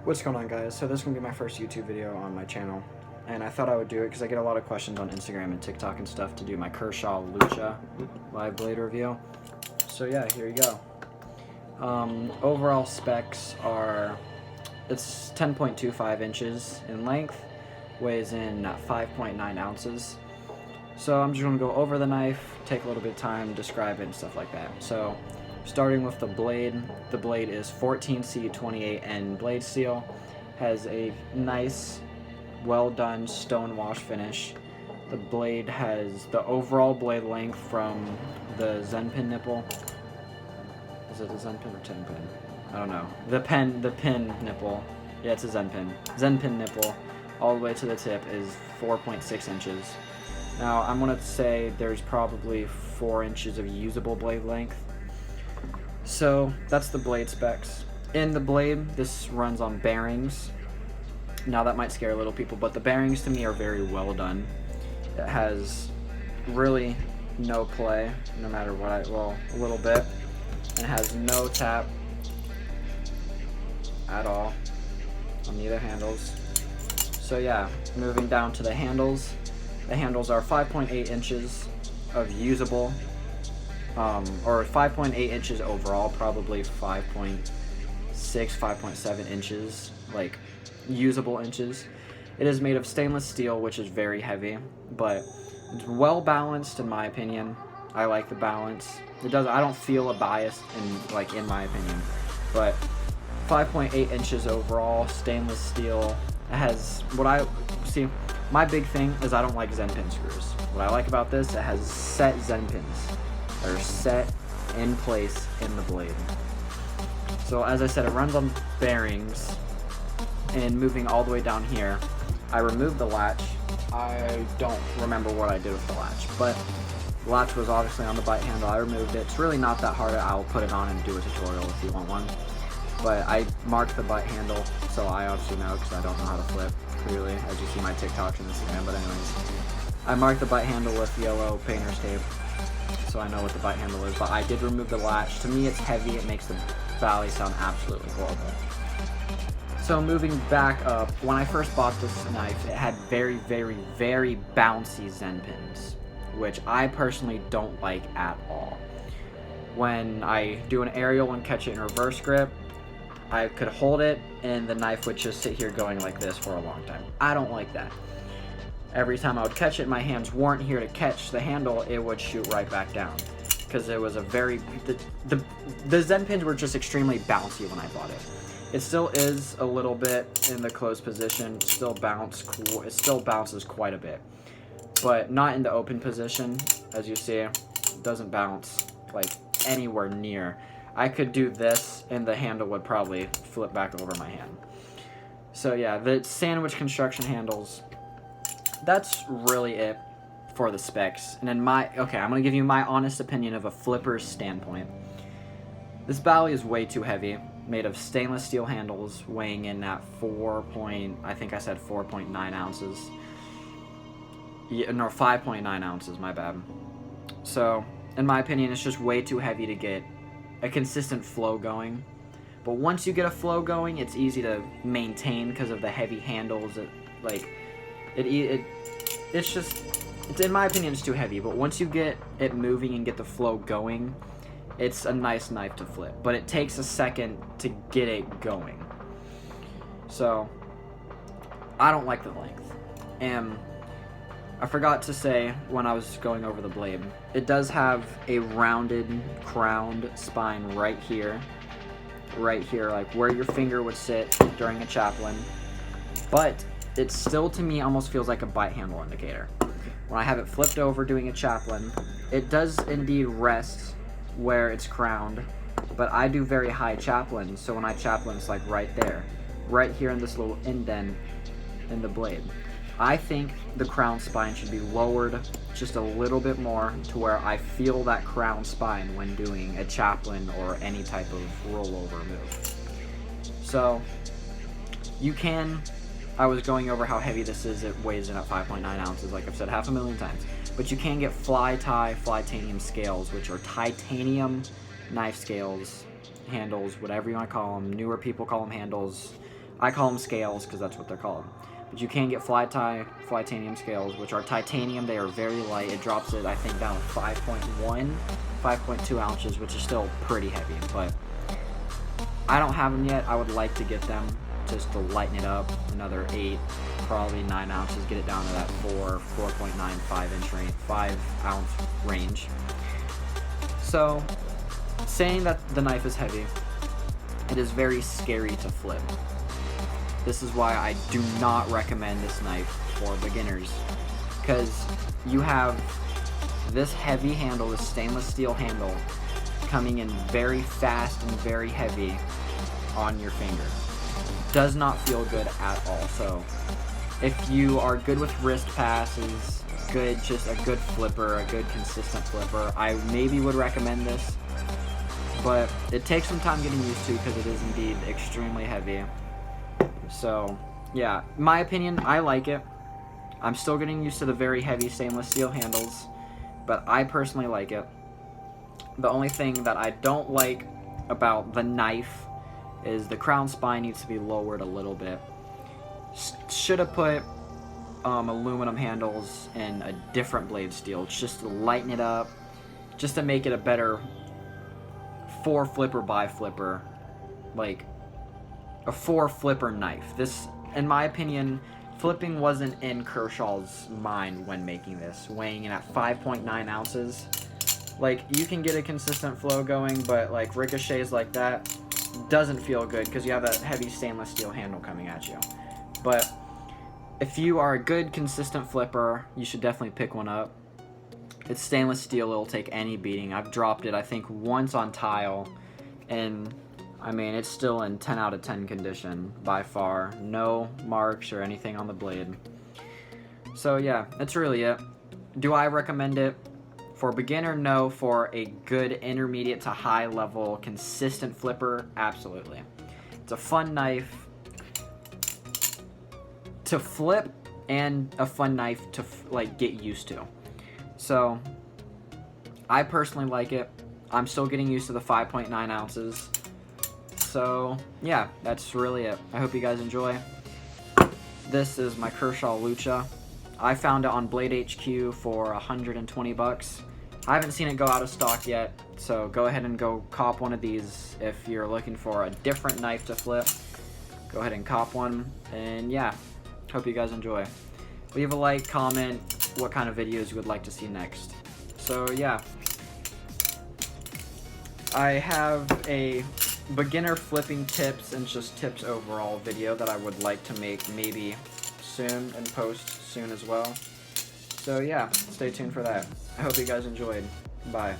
What's going on, guys? So this is going to be my first YouTube video on my channel, and I thought I would do it because I get a lot of questions on Instagram and TikTok and stuff to do my Kershaw Lucha live blade review. So yeah, here you go. Overall specs are, it's 10.25 inches in length, weighs in 5.9 ounces. So I'm just going to go over the knife, take a little bit of time, describe it and stuff like that. So starting with the blade is 14C28N blade steel, has a nice, well done stone wash finish. The blade has the overall blade length from the Zen pin nipple. Is it a Zen pin or tin pin? I don't know. The pin nipple. Yeah, it's a Zen pin. Zen pin nipple, all the way to the tip is 4.6 inches. Now I'm gonna say there's probably 4 inches of usable blade length. So that's the blade specs. In the blade, this runs on bearings. Now that might scare little people, but the bearings to me are very well done. It has really no play, no matter what well, a little bit. It has no tap at all on either handles. So yeah, moving down to the handles. The handles are 5.8 inches of usable, or 5.8 inches overall, probably 5.6, 5.7 inches, like usable inches. It is made of stainless steel, which is very heavy, but it's well balanced in my opinion. I like the balance. I don't feel a bias in my opinion, but 5.8 inches overall, stainless steel. It has my big thing is I don't like Zen pin screws. What I like about this, it has set Zen pins that are set in place in the blade. So as I said, it runs on bearings, and moving all the way down here, I removed the latch. I don't remember what I did with the latch, but the latch was obviously on the bite handle. I removed it. It's really not that hard. I'll put it on and do a tutorial if you want one. But I marked the bite handle, so I obviously know because I don't know how to flip clearly, as you see my TikToks and Instagram. But anyways, I marked the bite handle with yellow painter's tape, so I know what the bite handle is. But I did remove the latch. To me, it's heavy. It makes the bali sound absolutely horrible. So moving back up, when I first bought this knife, it had very, very, very bouncy Zen pins, which I personally don't like at all. When I do an aerial and catch it in reverse grip, I could hold it and the knife would just sit here going like this for a long time. I don't like that. Every time I would catch it, my hands weren't here to catch the handle, it would shoot right back down. Because it was a very, the Zen pins were just extremely bouncy when I bought it. It still is a little bit in the closed position, it still bounces quite a bit. But not in the open position, as you see, it doesn't bounce like anywhere near. I could do this and the handle would probably flip back over my hand. So yeah, the sandwich construction handles, that's really it for the specs. And in I'm gonna give you my honest opinion of a flipper's standpoint. This bali is way too heavy, made of stainless steel handles, weighing in at 4.9 ounces. Yeah, no, 5.9 ounces, my bad. So, in my opinion, it's just way too heavy to get a consistent flow going. But once you get a flow going, it's easy to maintain because of the heavy handles. It's in my opinion, it's too heavy. But once you get it moving and get the flow going, it's a nice knife to flip. But it takes a second to get it going. So, I don't like the length. And I forgot to say when I was going over the blade, it does have a rounded, crowned spine right here, like where your finger would sit during a chaplain, but it still, to me, almost feels like a bite handle indicator. When I have it flipped over doing a chaplain, it does indeed rest where it's crowned, but I do very high chaplains, so when I chaplain, it's like right there, right here in this little indent in the blade. I think the crown spine should be lowered just a little bit more to where I feel that crown spine when doing a chaplain or any type of rollover move. So, I was going over how heavy this is, it weighs in at 5.9 ounces, like I've said 500,000 times. But you can get flytanium scales, which are titanium knife scales handles, whatever you want to call them. Newer people call them handles. I call them scales because that's what they're called. But you can get Flytanium scales, which are titanium. They are very light. It drops it, I think, down to 5.1, 5.2 ounces, which is still pretty heavy. But I don't have them yet. I would like to get them just to lighten it up. Another 8, probably 9 ounces. Get it down to that 4.95 inch range, 5 ounce range. So, saying that the knife is heavy, it is very scary to flip. This is why I do not recommend this knife for beginners, because you have this heavy handle, this stainless steel handle, coming in very fast and very heavy on your finger. Does not feel good at all. So if you are good with wrist passes, just a good flipper, a good consistent flipper, I maybe would recommend this, but it takes some time getting used to because it is indeed extremely heavy. So yeah, in my opinion, I like it. I'm still getting used to the very heavy stainless steel handles, but I personally like it. The only thing that I don't like about the knife is the crown spine needs to be lowered a little bit. Should have put aluminum handles and a different blade steel just to lighten it up, just to make it a better 4 flipper by flipper, like a 4 flipper knife. This, in my opinion, flipping wasn't in Kershaw's mind when making this, weighing in at 5.9 ounces. Like, you can get a consistent flow going, but like ricochets like that doesn't feel good because you have that heavy stainless steel handle coming at you. But if you are a good consistent flipper, you should definitely pick one up. It's stainless steel, it'll take any beating. I've dropped it, I think, once on tile, and I mean, it's still in 10 out of 10 condition by far. No marks or anything on the blade. So yeah, that's really it. Do I recommend it? For a beginner, no. For a good intermediate to high level consistent flipper, absolutely. It's a fun knife to flip and a fun knife to like get used to. So I personally like it. I'm still getting used to the 5.9 ounces. So yeah, that's really it. I hope you guys enjoy. This is my Kershaw Lucha. I found it on Blade HQ for 120 bucks. I haven't seen it go out of stock yet, so go ahead and go cop one of these if you're looking for a different knife to flip. Go ahead and cop one, and yeah, hope you guys enjoy. Leave a like, comment what kind of videos you would like to see next. So yeah, I have a beginner flipping tips and just tips overall video that I would like to make maybe soon and post soon as well. So yeah, stay tuned for that. I hope you guys enjoyed. Bye.